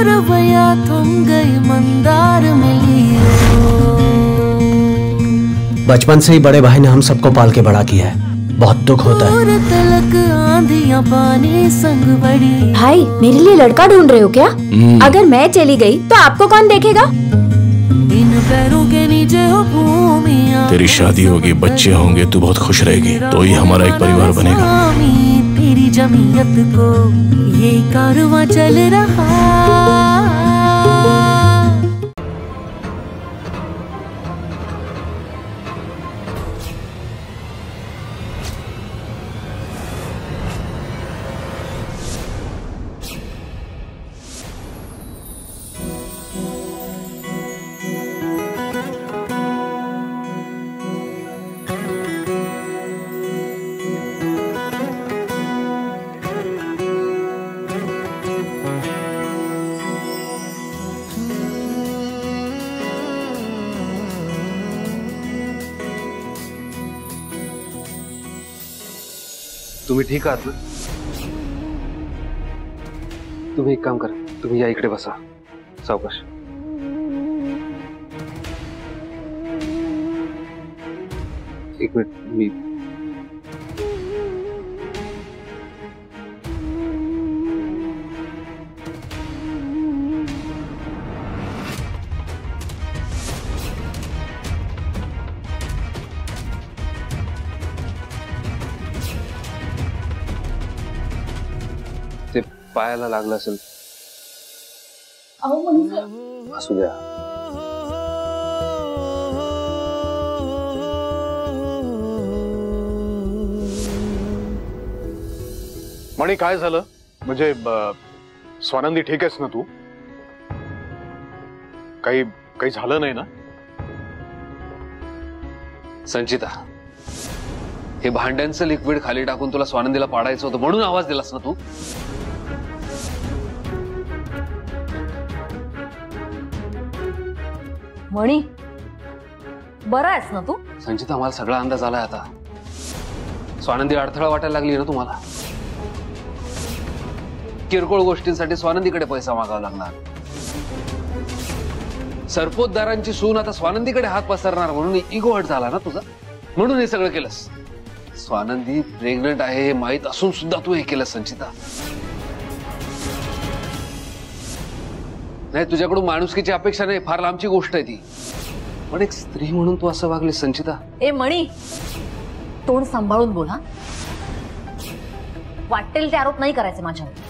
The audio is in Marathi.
रवैया थम गई मंदार मिली। बचपन से ही बड़े भाई ने हम सबको पाल के बड़ा किया है, बहुत दुख होता है। तलक आंधियां पानी संग बड़ी। भाई मेरे लिए लड़का ढूंढ रहे हो क्या? अगर मैं चली गई तो आपको कौन देखेगा? इन पैरों के नीचे हो भूमिया। तेरी शादी होगी, बच्चे होंगे, तू बहुत खुश रहेगी, तो ही हमारा एक परिवार बनेगा। तेरी जमीयत को ये कारवां चल रहा। तुम्ही ठीक आहात ना? तुम्ही एक काम करा, तुम्ही या इकडे बसा, सावकाश. एक मिनिट, मी ते पायाला लागलं असेल. असू द्या. मणी काय झालं? म्हणजे स्वानंदी ठीक आहेस ना तू? काही काही झालं नाही ना? संचिता, हे भांड्यांचं लिक्विड खाली टाकून तुला स्वानंदीला पाडायचं होतं म्हणून आवाज दिलास ना तू? मणी, बरा आहेस ना तू? संचिता, मला सगळा अंदाज आलाय आता. स्वानंदी अडथळा वाटायला लागली ना तुम्हाला. किरकोळ गोष्टींसाठी स्वानंदीकडे पैसा मागावा लागणार. सरपोतदारांची सून आता स्वानंदीकडे हात पसरणार म्हणून इगो हट झाला ना तुझा, म्हणून हे सगळं केलंस. स्वानंदी प्रेग्नंट आहे हे माहित असून सुद्धा तू हे केलंस संचिता. नाही, तुझ्याकडून माणुसकीची अपेक्षा नाही, फार लांबची गोष्ट आहे ती, पण एक स्त्री म्हणून तू असं वागलीस संचिता. ए मणी, तोंड सांभाळून बोल हा. वाटेल ते आरोप नाही करायचे माझ्यावर.